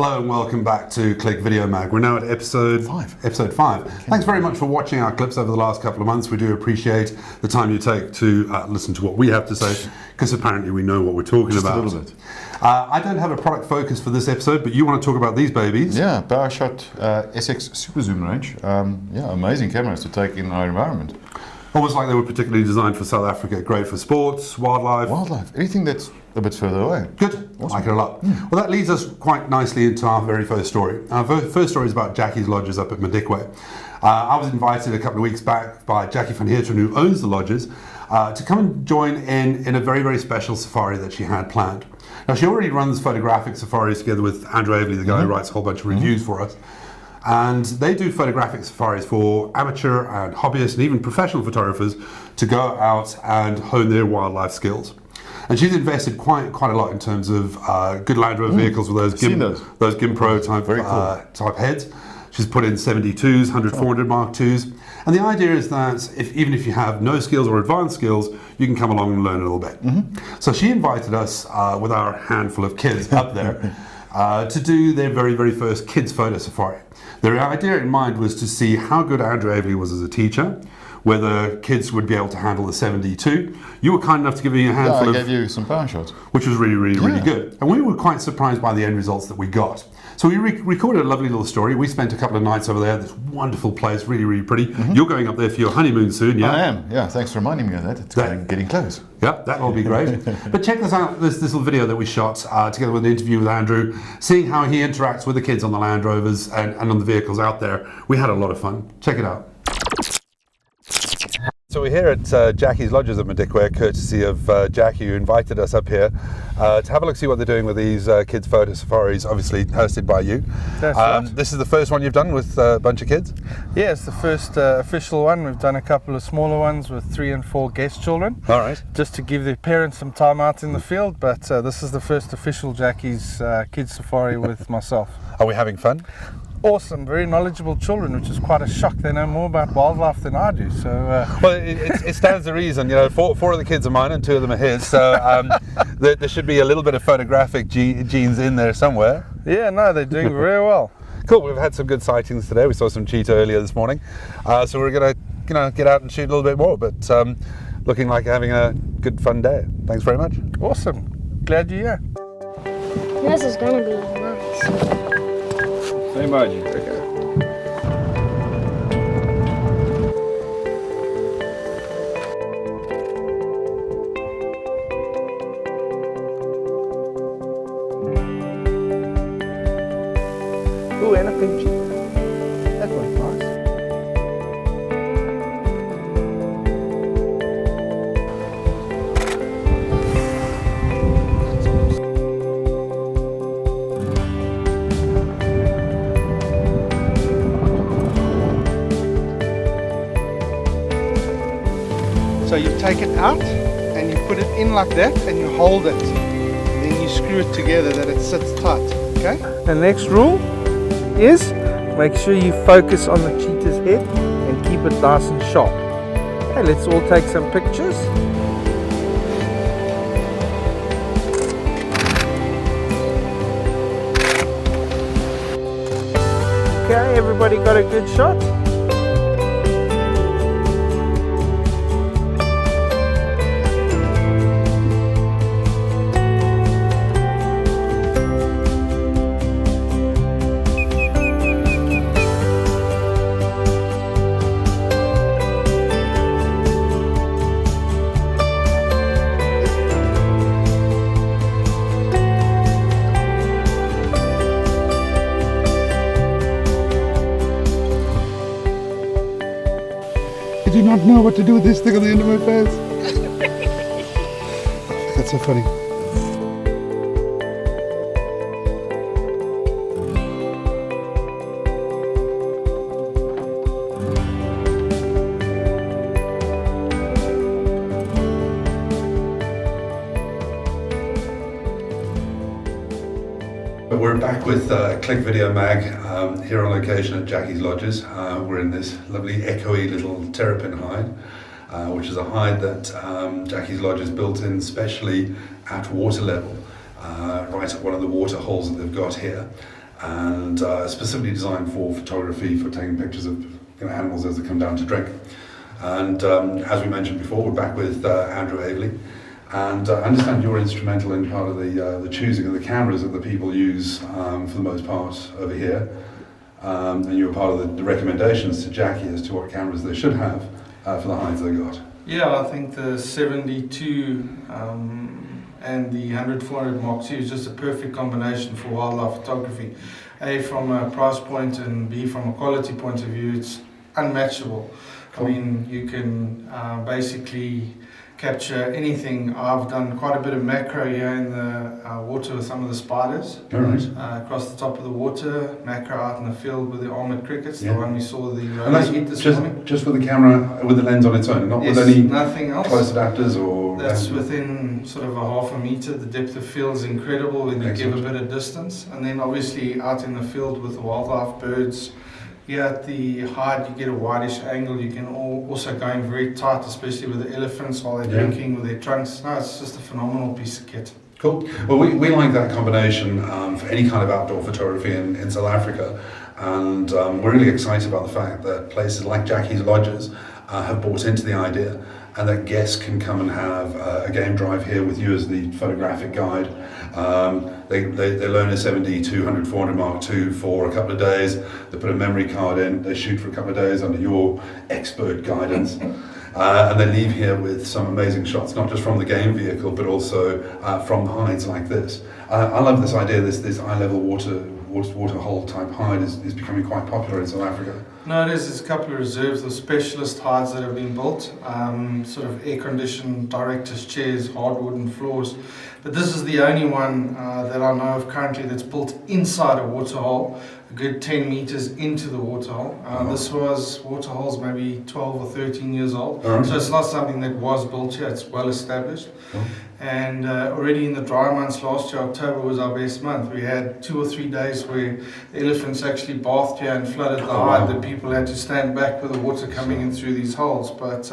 Hello and welcome back to Click Video Mag. We're now at episode 5. Okay. Thanks very much for watching our clips over the last couple of months. We do appreciate the time you take to listen to what we have to say, because apparently we know what we're talking about. A little bit. I don't have a product focus for this episode, but you want to talk about these babies. Yeah, PowerShot SX Superzoom range. Amazing cameras to take in our environment. Almost like they were particularly designed for South Africa. Great for sports, wildlife. Anything that's a bit further away. Good, awesome. Like it a lot. Well, that leads us quite nicely into our very first story. Our first story is about Jaci's lodges up at Madikwe. I was invited a couple of weeks back by Jaci van Heerten, who owns the lodges, to come and join in a very, very special safari that she had planned. Now, she already runs photographic safaris together with Andrew Avely, the guy who writes a whole bunch of reviews for us. And they do photographic safaris for amateur and hobbyists and even professional photographers to go out and hone their wildlife skills. And she's invested quite a lot in terms of good Land Rover vehicles with those GimPro type heads. She's put in 72s, 100, 400 Mark IIs. And the idea is that even if you have no skills or advanced skills, you can come along and learn a little bit. So she invited us with our handful of kids up there to do their very, very first kids photo safari. Their idea in mind was to see how good Andrew Avely was as a teacher, whether kids would be able to handle the 72. You were kind enough to give me a handful I gave you some PowerShots. Which was really good. And we were quite surprised by the end results that we got. So we recorded a lovely little story. We spent a couple of nights over there, this wonderful place, really, really pretty. You're going up there for your honeymoon soon, yeah? I am, yeah. Thanks for reminding me of that. It's getting close. Yeah, that'll be great. But check this out, this little video that we shot together with an interview with Andrew, seeing how he interacts with the kids on the Land Rovers and on the vehicles out there. We had a lot of fun. Check it out. So we're here at Jaci's lodges at Madikwe, courtesy of Jaci, who invited us up here to have a look, see what they're doing with these kids photo safaris, obviously hosted by you. That's right. This is the first one you've done with a bunch of kids? Yeah, it's the first official one. We've done a couple of smaller ones with 3 and 4 guest children. All right. Just to give their parents some time out in the field, but this is the first official Jaci's kids safari with myself. Are we having fun? Awesome, very knowledgeable children, which is quite a shock. They know more about wildlife than I do. So, well, it stands to reason. You know, four of the kids are mine and 2 of them are his. So there should be a little bit of photographic genes in there somewhere. Yeah, no, they're doing very well. Cool. We've had some good sightings today. We saw some cheetah earlier this morning, so we're gonna get out and shoot a little bit more. But looking like having a good fun day. Thanks very much. Awesome. Glad you're here. This is gonna be nice. Same margin. Okay. Ooh, and a pink cheetah. That one's nice. So you take it out and you put it in like that and you hold it. Then you screw it together that it sits tight. Okay? The next rule is make sure you focus on the cheetah's head and keep it nice and sharp. Okay, let's all take some pictures. Okay, everybody got a good shot? I do not know what to do with this thing on the end of my face. That's so funny. We're back with Click Video Mag here on location at Jaci's lodges. We're in this lovely echoey little terrapin hide, which is a hide that Jaci's lodges built in specially at water level, right at one of the water holes that they've got here. and specifically designed for photography, for taking pictures of animals as they come down to drink. And as we mentioned before, we're back with Andrew Avely. And I understand you're instrumental in part of the choosing of the cameras that the people use for the most part over here. And you were part of the recommendations to Jaci as to what cameras they should have for the hides they got. Yeah, I think the 72 and the 100-400 Mark II is just a perfect combination for wildlife photography. A, from a price point, and B, from a quality point of view, it's unmatchable. Cool. I mean, you can basically capture anything. I've done quite a bit of macro here in the water with some of the spiders. All right. Across the top of the water, macro out in the field with the armoured crickets, yeah. the one we saw the roller eat this morning. Just with the camera, with the lens on its own, not yes, with any nothing else. close adapters or... That's within sort of a half a metre. The depth of field is incredible when you Excellent. give a bit of distance. And then obviously out in the field with the wildlife, birds, here at the hide you get a wideish angle. You can also go in very tight, especially with the elephants while they're drinking with their trunks. No, it's just a phenomenal piece of kit. Cool. Well, we like that combination for any kind of outdoor photography in South Africa. And we're really excited about the fact that places like Jaci's Lodges have bought into the idea, and that guests can come and have a game drive here with you as the photographic guide. They loan a 70, 200, 400 Mark II for a couple of days. They put a memory card in, they shoot for a couple of days under your expert guidance. And they leave here with some amazing shots, not just from the game vehicle, but also from the hides like this. I love this idea, this eye-level water hole type hide is becoming quite popular in South Africa. No, it is. There's a couple of reserves of specialist hides that have been built, sort of air-conditioned director's chairs, hard wooden floors. But this is the only one that I know of currently that's built inside a waterhole, a good 10 meters into the waterhole. This was waterholes maybe 12 or 13 years old, so it's not something that was built here, it's well established. And already in the dry months last year, October was our best month. We had 2 or 3 days where the elephants actually bathed here and flooded the hide, that people had to stand back with the water coming in through these holes. But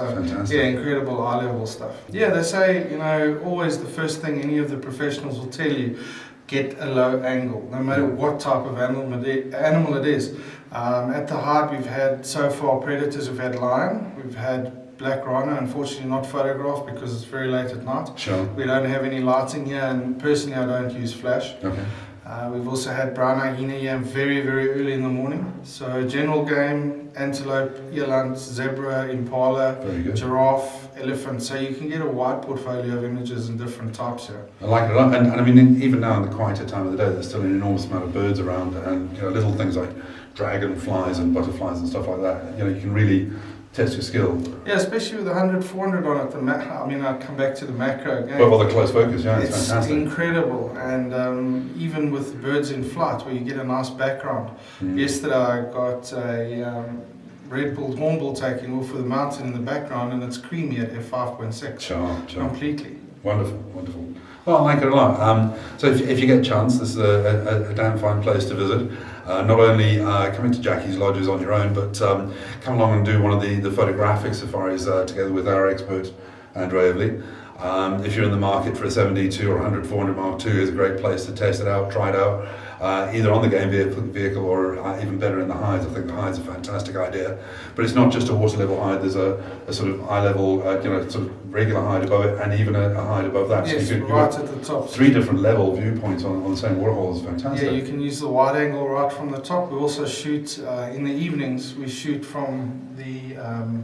yeah, incredible eye level stuff. Yeah, they say, you know, always the first thing any of the professionals will tell you, get a low angle, no matter what type of animal it is. At the hide we've had so far predators, we've had lion, we've had black rhino, unfortunately not photographed because it's very late at night. Sure. We don't have any lighting here, and personally I don't use flash. Okay. We've also had brown hyena here very, very early in the morning. So general game, antelope, eland, zebra, impala, giraffe, elephant. So you can get a wide portfolio of images in different types here. I like it a lot. And I mean, even now in the quieter time of the day, there's still an enormous amount of birds around, and you know, little things like dragonflies and butterflies and stuff like that. You know, you can really test your skill. Yeah, especially with the 100-400 on it. I mean, I'll come back to the macro again. Well, the close focus, yeah, it's fantastic. It's incredible. And even with birds in flight, where you get a nice background. Yesterday I got a red-billed hornbill taking off with a mountain in the background, and it's creamy at f5.6. Sure. Completely. Wonderful, wonderful. Well, I like it a lot. So if you get a chance, this is a damn fine place to visit. Not only coming to Jaci's Lodges on your own, but come along and do one of the photographic safaris together with our expert, Andrew Avely. If you're in the market for a 72 or 100-400 Mark II, is a great place to test it out, try it out, either on the game vehicle or even better in the hides. I think the hides are a fantastic idea. But it's not just a water level hide, there's a sort of eye level, you know, sort of regular hide above it, and even a hide above that. Yes, so you right at the top. 3 different level viewpoints on the same waterhole is fantastic. Yeah, you can use the wide angle right from the top. We also shoot, in the evenings, we shoot from the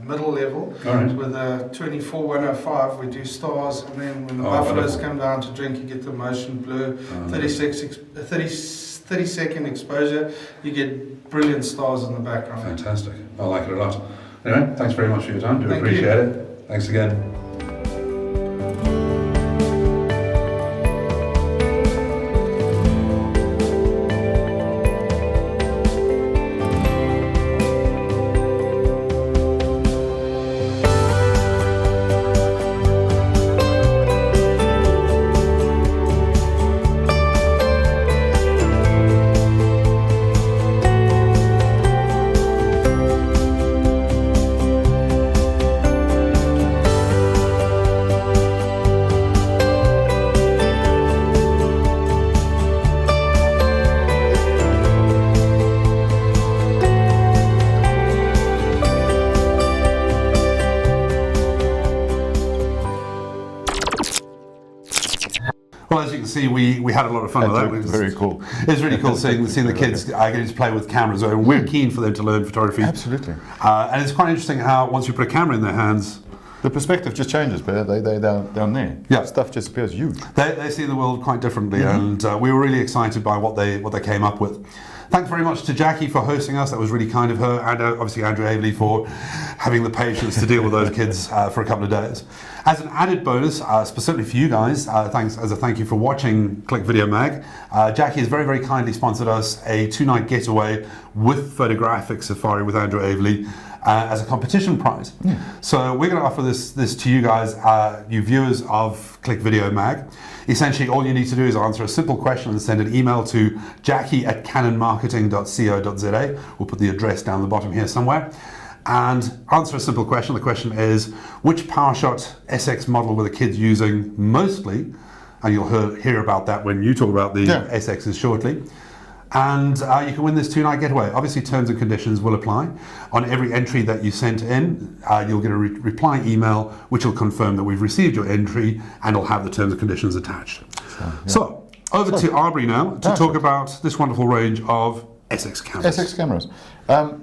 middle level with a 24-105. We do stars, and then when the buffaloes come down to drink, you get the motion blur, 30 second exposure, you get brilliant stars in the background. Fantastic. I like it a lot. Anyway, thanks very much for your time. Appreciate it. Thanks again. Well, as you can see, we had a lot of fun with that. It was very cool. It's really cool seeing the kids getting to play with cameras, and we're keen for them to learn photography. Absolutely. And it's quite interesting how once you put a camera in their hands, the perspective just changes, but they're down there. Yeah. Stuff just appears huge. They see the world quite differently, and we were really excited by what they came up with. Thanks very much to Jaci for hosting us. That was really kind of her, and obviously Andrew Avely for having the patience to deal with those kids for a couple of days. As an added bonus, specifically for you guys, as a thank you for watching Click Video Mag, Jaci has very, very kindly sponsored us a 2-night getaway with photographic safari with Andrew Avely as a competition prize. So we're going to offer this to you guys, you viewers of Click Video Mag. Essentially, all you need to do is answer a simple question and send an email to jackie@canonmarketing.co.za. We'll put the address down the bottom here somewhere. And answer a simple question. The question is, which PowerShot SX model were the kids using mostly? And you'll hear about that when you talk about the SXs shortly. And you can win this 2-night getaway. Obviously, terms and conditions will apply. On every entry that you sent in, you'll get a reply email which will confirm that we've received your entry, and it'll have the terms and conditions attached. So over to Abri now to talk about this wonderful range of SX cameras. SX cameras.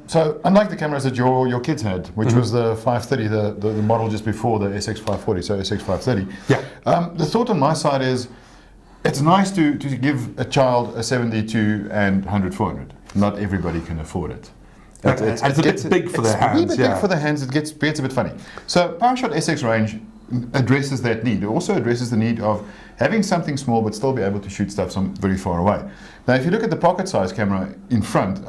So unlike the cameras that your kids had, which was the 530, the model just before the SX 540, so SX 530. Yeah. The thought on my side is, it's nice to give a child a 72 and 100-400. Not everybody can afford it. It's a bit big for their hands. It's a bit big for the hands. It gets a bit funny. So PowerShot SX range addresses that need. It also addresses the need of having something small but still be able to shoot stuff very far away. Now, if you look at the pocket size camera in front,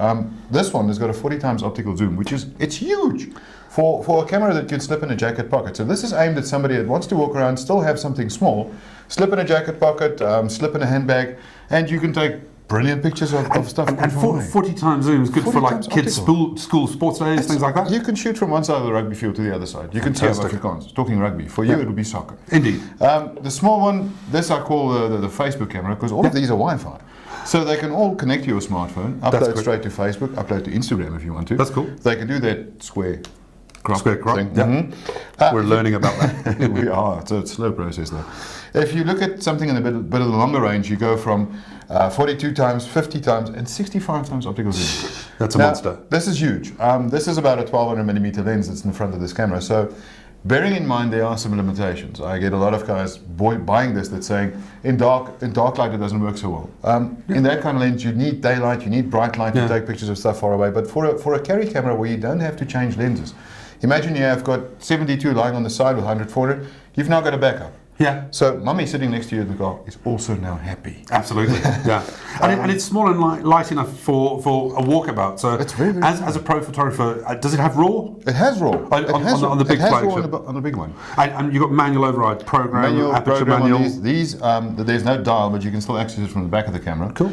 this one has got a 40 times optical zoom, it's huge for a camera that could slip in a jacket pocket. So this is aimed at somebody that wants to walk around, still have something small, slip in a jacket pocket, slip in a handbag, and you can take brilliant pictures of stuff. And 40 times zoom is good for like kids' school sports days, things like that? You can shoot from one side of the rugby field to the other side. You can see Afrikaans. Talking rugby. For you, it'll be soccer. Indeed. The small one, this I call the Facebook camera, because all of these are Wi-Fi. So they can all connect to your smartphone, upload straight to Facebook, upload to Instagram if you want to. That's cool. They can do that square crop thing. We're learning about that. We are. It's a slow process though. If you look at something in a bit of the longer range, you go from 42 times, 50 times, and 65 times optical zoom. That's a monster. This is huge. This is about a 1200mm lens that's in the front of this camera. So, bearing in mind there are some limitations. I get a lot of guys buying this that's saying in dark light it doesn't work so well. In that kind of lens, you need daylight, you need bright light to take pictures of stuff far away. But for a carry camera where you don't have to change lenses, imagine you have got 72 lying on the side with 100-400. You've now got a backup. Yeah. So mummy sitting next to you in the car is also now happy. Absolutely. Yeah. And it's small and light enough for a walkabout. So it's very as a pro photographer, does it have RAW? It has RAW. On the big flagship. On the big one. And you've got manual override, program, aperture manual. These there's no dial, but you can still access it from the back of the camera. Cool.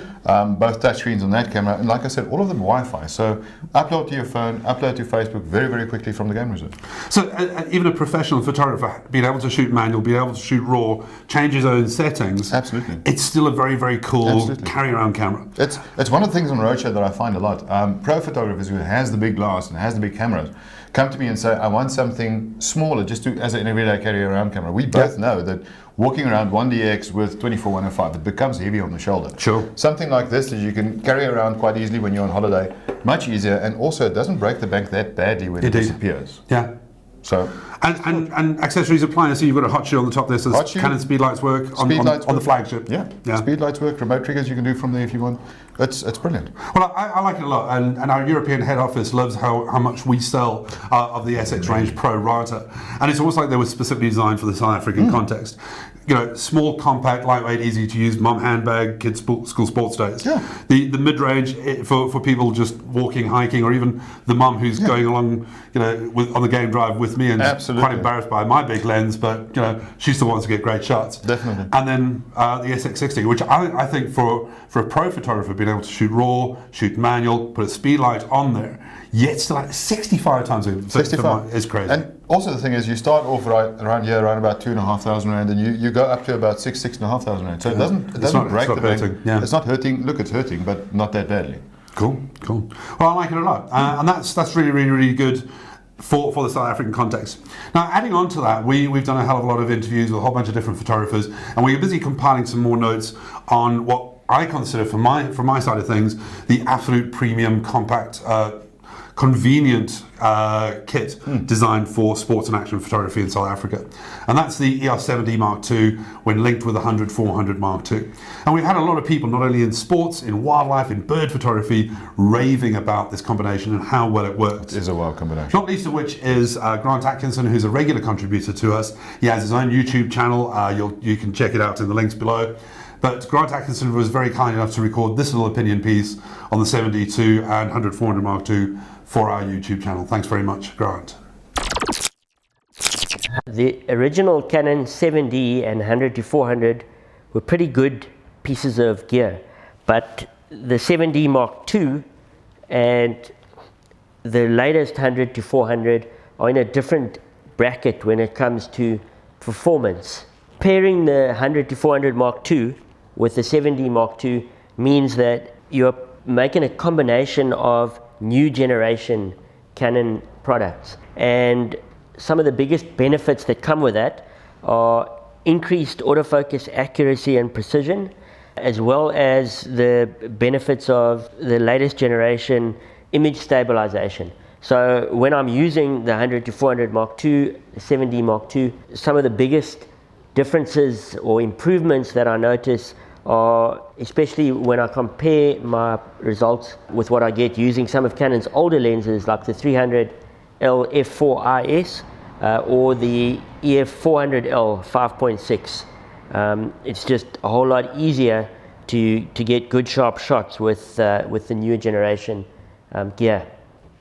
Both touch screens on that camera, and like I said, all of them Wi-Fi. So upload to your phone, upload to Facebook very, very quickly from the Game Reserve. So even a professional photographer being able to shoot manual, being able to shoot RAW, change his own settings. Absolutely. It's still a very, very cool carry-around camera. It's one of the things on Roadshow that I find a lot. Pro photographers who has the big glass and has the big cameras come to me and say, I want something smaller just as an everyday carry-around camera. We both know that walking around 1DX with 24-105, it becomes heavy on the shoulder. Sure. Something like this that you can carry around quite easily when you're on holiday, much easier, and also it doesn't break the bank that badly when it disappears. Yeah. So and accessories apply. So you've got a hot shoe on the top there. So Canon speedlights work on the flagship. Yeah. Speedlights work. Remote triggers you can do from there if you want. It's brilliant. Well, I like it a lot, and our European head office loves how much we sell of the SX range Pro Rata, and it's almost like they were specifically designed for the South African context. You know, small, compact, lightweight, easy to use, mum handbag, kids school sports days. Yeah. The mid-range for people just walking, hiking, or even the mum who's going along, you know, on the game drive with me and quite embarrassed by my big lens, but you know, she still wants to get great shots. Definitely. And then the SX60, which I think for a pro photographer being able to shoot RAW, shoot manual, put a speed light on there, yet still like 65 times over. 65 is crazy. And also the thing is, you start off around here, around about 2,500 rand, and you go up to about 6,500 rand. So it doesn't break the bank. Yeah. It's not hurting. Look, it's hurting, but not that badly. Cool. Well, I like it a lot, and that's really, really, really good. for the South African context. Now, adding on to that, we've done a hell of a lot of interviews with a whole bunch of different photographers, and we're busy compiling some more notes on what I consider, from my side of things, the absolute premium, compact, convenient kit designed for sports and action photography in South Africa. And that's the ER70 Mark II when linked with the 100-400 Mark II. And we've had a lot of people, not only in sports, in wildlife, in bird photography, raving about this combination and how well it works. It is a wild combination. Not least of which is Grant Atkinson, who's a regular contributor to us. He has his own YouTube channel. You can check it out in the links below. But Grant Atkinson was very kind enough to record this little opinion piece on the 72 and 100-400 Mark II for our YouTube channel. Thanks very much, Grant. The original Canon 7D and 100-400 were pretty good pieces of gear, but the 7D Mark II and the latest 100-400 are in a different bracket when it comes to performance. Pairing the 100-400 Mark II with the 7D Mark II means that you're making a combination of new generation Canon products, and some of the biggest benefits that come with that are increased autofocus accuracy and precision, as well as the benefits of the latest generation image stabilization. So when I'm using the 100-400 Mark II, the 7D Mark II, some of the biggest differences or improvements that I notice are, especially when I compare my results with what I get using some of Canon's older lenses like the 300L f4IS or the EF400L 5.6. It's just a whole lot easier to get good sharp shots with the newer generation gear.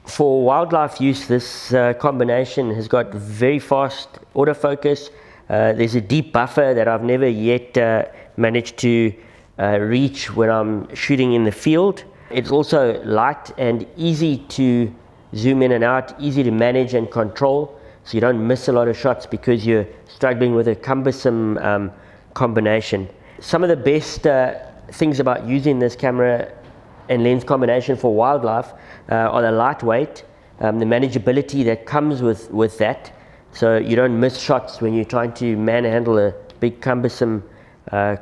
For wildlife use, this combination has got very fast autofocus. There's a deep buffer that I've never yet managed to reach when I'm shooting in the field. It's also light and easy to zoom in and out, easy to manage and control, so you don't miss a lot of shots because you're struggling with a cumbersome combination. Some of the best things about using this camera and lens combination for wildlife are the lightweight, the manageability that comes with that, so you don't miss shots when you're trying to manhandle a big cumbersome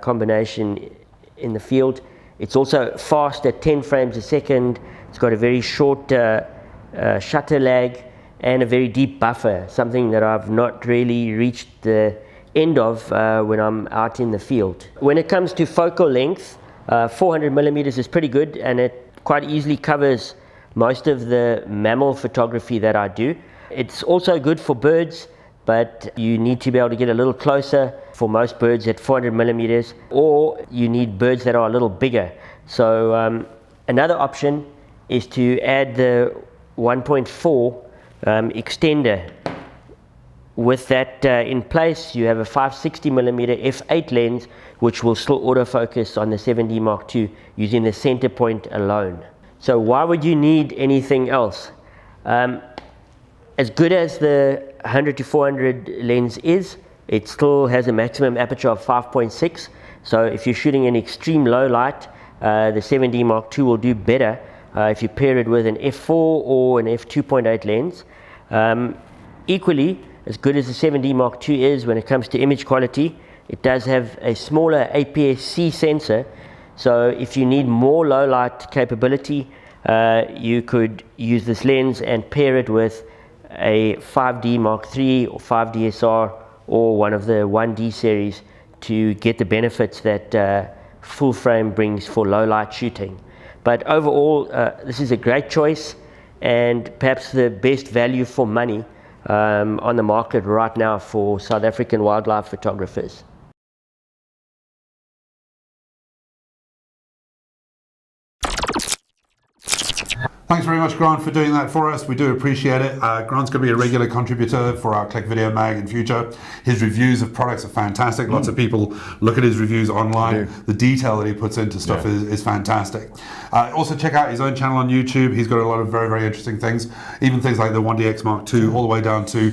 combination in the field. It's also fast at 10 frames a second. It's got a very short shutter lag and a very deep buffer, something that I've not really reached the end of when I'm out in the field. When it comes to focal length, 400mm is pretty good, and it quite easily covers most of the mammal photography that I do. It's also good for birds, but you need to be able to get a little closer for most birds at 400mm, or you need birds that are a little bigger. So another option is to add the 1.4 extender. With that in place, you have a 560mm f8 lens, which will still autofocus on the 7D Mark II using the center point alone. So why would you need anything else? As good as the 100-400 lens is, it still has a maximum aperture of 5.6. So if you're shooting in extreme low light, the 7D Mark II will do better if you pair it with an f4 or an f2.8 lens. Equally, as good as the 7D Mark II is when it comes to image quality, it does have a smaller APS-C sensor. So if you need more low light capability, you could use this lens and pair it with a 5D Mark III or 5DSR or one of the 1D series to get the benefits that full frame brings for low light shooting. But overall, this is a great choice and perhaps the best value for money on the market right now for South African wildlife photographers. Thanks very much, Grant, for doing that for us. We do appreciate it. Grant's going to be a regular contributor for our Click Video Mag in future. His reviews of products are fantastic. Lots of people look at his reviews online. The detail that he puts into stuff is fantastic. Also, check out his own channel on YouTube. He's got a lot of very, very interesting things, even things like the 1DX Mark II, all the way down to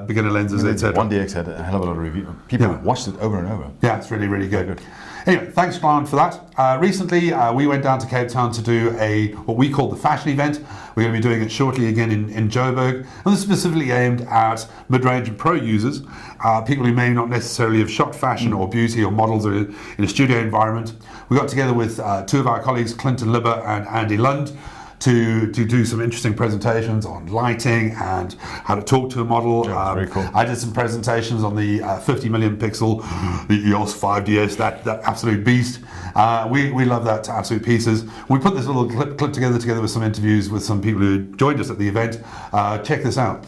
beginner lenses, etc. 1DX had a hell of a lot of reviews. People watched it over and over. Yeah, it's really, really good. Anyway, thanks, Grant, for that. Recently, we went down to Cape Town to do what we call the Fashion fashion event. We're going to be doing it shortly again in Joburg. And this is specifically aimed at mid-range and pro users, people who may not necessarily have shot fashion or beauty or models or in a studio environment. We got together with two of our colleagues, Clinton Libber and Andy Lund, to do some interesting presentations on lighting and how to talk to a model. Very cool. I did some presentations on the 50 million pixel, the EOS 5DS, that absolute beast. We love that to absolute pieces. We put this little clip together with some interviews with some people who joined us at the event. Check this out.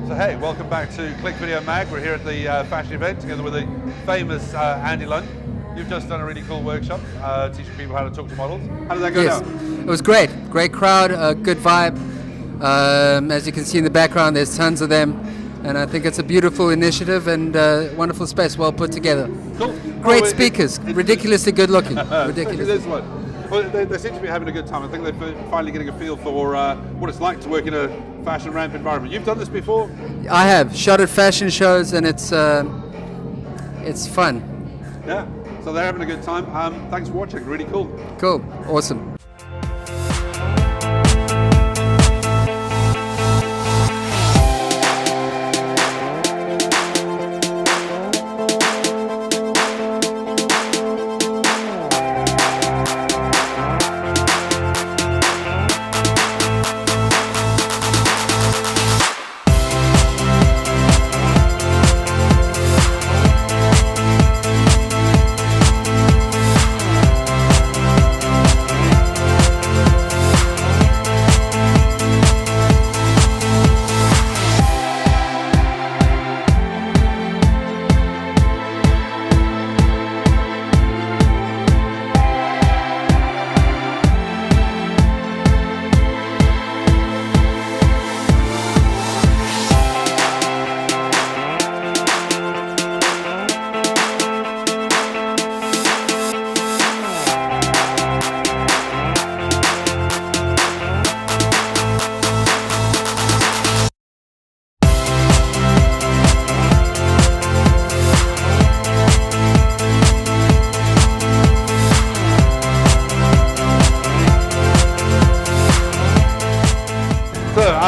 So hey, welcome back to Click Video Mag. We're here at the fashion event together with the famous Andy Lund. You've just done a really cool workshop teaching people how to talk to models. How did that go down? It was great. Great crowd, good vibe. As you can see in the background, there's tons of them. And I think it's a beautiful initiative and wonderful space, well put together. Cool. Great speakers, ridiculously good looking. Ridiculous. This one. Well, they seem to be having a good time. I think they're finally getting a feel for what it's like to work in a fashion ramp environment. You've done this before? I have shot at fashion shows, and it's fun. Yeah. So they're having a good time. Thanks for watching. Really cool. Cool. Awesome.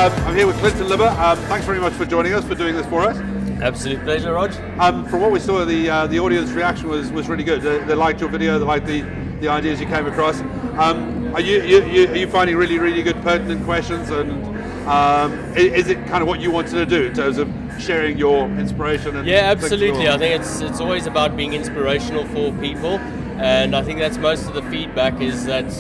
I'm here with Clinton Libber. Thanks very much for joining us, for doing this for us. Absolute pleasure, Rog. From what we saw, the audience reaction was really good. They liked your video. They liked the ideas you came across. Are you finding really good pertinent questions? And is it kind of what you wanted to do in terms of sharing your inspiration? And Yeah, absolutely. I think it's always about being inspirational for people. And I think that's most of the feedback is that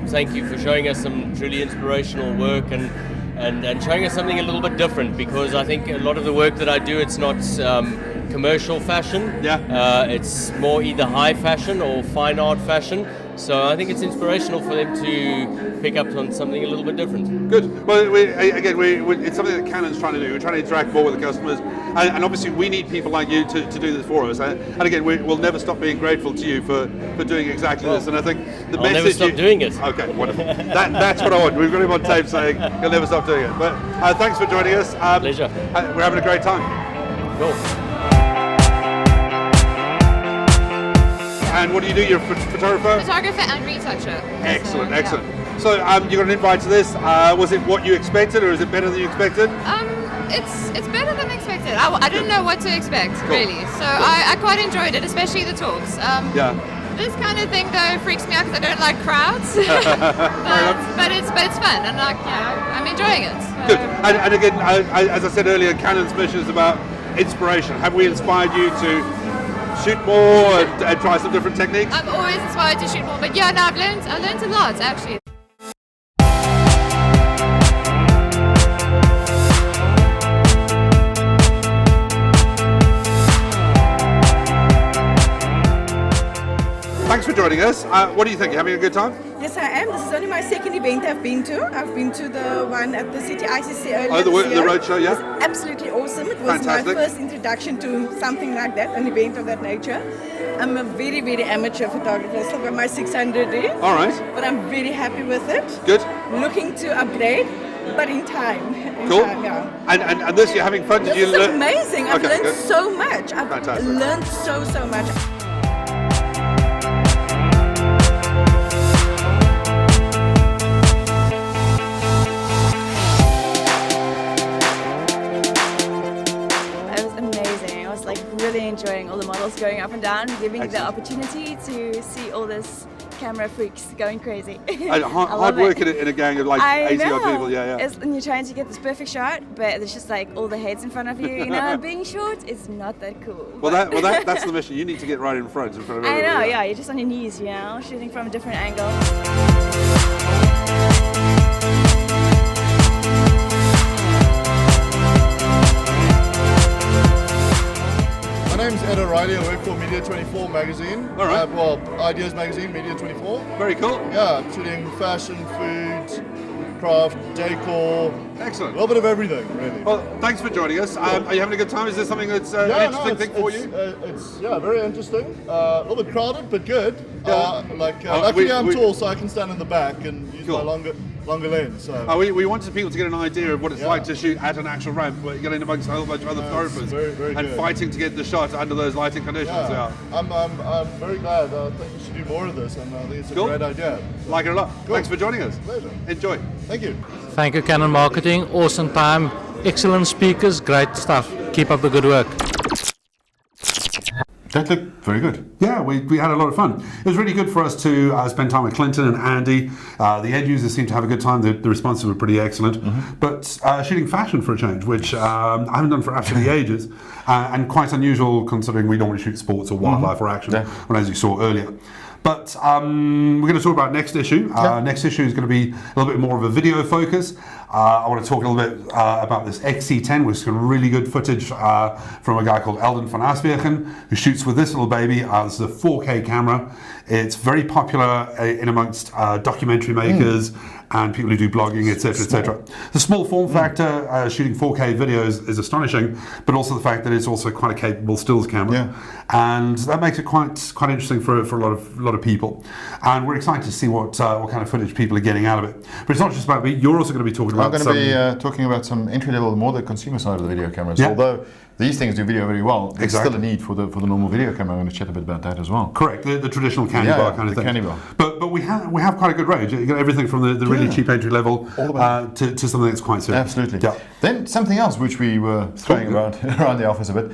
thank you for showing us some truly inspirational work and showing us something a little bit different, because I think a lot of the work that I do, it's not commercial fashion. Yeah. It's more either high fashion or fine art fashion. So I think it's inspirational for them to pick up on something a little bit different. Good. Well, it's something that Canon's trying to do. We're trying to interact more with the customers, and obviously we need people like you to do this for us. And again, we'll never stop being grateful to you for doing exactly this. And I think the I'll message never stop doing it. Okay, wonderful. That's what I want. We've got him on tape saying he'll never stop doing it. But thanks for joining us. Pleasure. We're having a great time. Cool. And what do you do? You're a photographer? Photographer and retoucher. Excellent, excellent. So you got an invite to this. Was it what you expected, or is it better than you expected? It's better than expected. I didn't know what to expect, really. So I quite enjoyed it, especially the talks. Yeah. This kind of thing though freaks me out because I don't like crowds. but it's fun, and I'm enjoying it. So. Good. And again, as I said earlier, Canon's mission is about inspiration. Have we inspired you to shoot more and try some different techniques? I'm always inspired to shoot more, but yeah, no, I've learned a lot actually. Thanks for joining joining us. What do you think? You having a good time? Yes, I am. This is only my second event I've been to. I've been to the one at the City ICC earlier Oh, the roadshow, yeah? It was absolutely awesome. It was Fantastic. my first introduction to something like that, an event of that nature. I'm a very, very amateur photographer. I still got my 600D. All right. But I'm very happy with it. Good. Looking to upgrade, but in time. Cool. Yeah. And this, you're having fun? Did you This is learn? amazing. I've Okay, learned good. so much. I've Fantastic. learned so much. It was amazing. I was like really enjoying all the models going up and down, giving the opportunity to see all this camera freaks going crazy. And I hard love work it. in a gang of like I 80 know. odd people. Yeah. And you're trying to get this perfect shot, but there's just like all the heads in front of you. You know, being short is not that cool. Well, that's the mission. You need to get right in front of I everybody. know. Yeah, you're just on your knees. You know, shooting from a different angle. My name's Ed O'Reilly. I work for Media 24 magazine. All right. Well, Ideas magazine, Media 24. Very cool. Yeah, shooting fashion, food, craft, decor. Excellent. A little bit of everything, really. Well, thanks for joining us. Are you having a good time? Is this something that's an interesting thing for you? It's very interesting. A little bit crowded, but good. Yeah. Luckily I'm tall, so I can stand in the back and use Cool. my longer lens. So. We wanted people to get an idea of what it's like to shoot at an actual ramp, where you're getting amongst a whole bunch of other photographers very and good. fighting to get the shot under those lighting conditions. Yeah. Yeah. I'm very glad. I think we should do more of this, and I think it's a Cool. great idea. Like it a lot. Cool. Thanks for joining us. Pleasure. Enjoy. Thank you. Thank you, Canon Marketing. Awesome time. Excellent speakers. Great stuff. Keep up the good work. That looked very good. Yeah, we had a lot of fun. It was really good for us to spend time with Clinton and Andy. The end users seemed to have a good time. The responses were pretty excellent. But shooting fashion for a change, which I haven't done for absolutely ages, and quite unusual considering we normally shoot sports or wildlife or action, well, as you saw earlier. But we're going to talk about next issue. Next issue is going to be a little bit more of a video focus. I want to talk a little bit about this XC10, which is really good footage from a guy called Eldon van Aswegen, who shoots with this little baby. This is a 4K camera. It's very popular in amongst documentary makers and people who do blogging, etc., etc. The small form factor, shooting 4K videos is astonishing, but also the fact that it's also quite a capable stills camera, and that makes it quite interesting for a lot of people. And we're excited to see what kind of footage people are getting out of it. But it's not just about me. You're also going to be talking about. I'm going to be talking about some entry level, more the consumer side of the video cameras. Yeah. Although these things do video very well, there's Exactly. still a need for the normal video camera. I'm going to chat a bit about that as well. Correct, the traditional candy bar kind of thing. Candy bar. But we have quite a good range. You got everything from the really cheap entry level to something that's quite serious. Absolutely. Yeah. Then something else which we were throwing around the office a bit.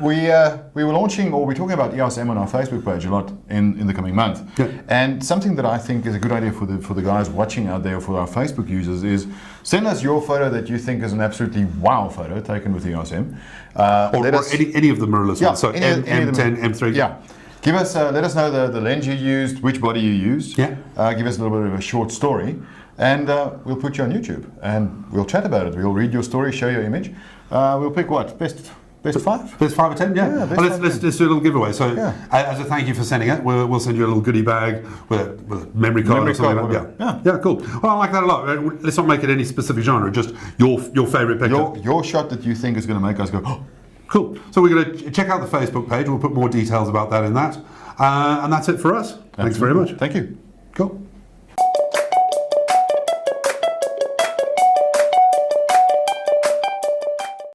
We were launching, or we're talking about EOSM on our Facebook page a lot in the coming month. Yeah. And something that I think is a good idea for the guys watching out there, for our Facebook users, is send us your photo that you think is an absolutely wow photo taken with EOSM. Or any of the mirrorless ones. So M10, M3. Yeah. Give us, let us know the lens you used, which body you used. Yeah. Give us a little bit of a short story, and we'll put you on YouTube and we'll chat about it. We'll read your story, show your image. We'll pick what? Best 5? Best 5 or 10, yeah. Yeah, best Well, 5 or let's 10. do a little giveaway. So, Yeah. as a thank you for sending it, we'll send you a little goodie bag with a memory card or something like that. Yeah, cool. Well, I like that a lot. Let's not make it any specific genre, just your favourite picture. Your shot that you think is going to make us go, oh. Cool. So, we're going to check out the Facebook page. We'll put more details about that in that. And that's it for us. Thanks very much. Thank you. Cool.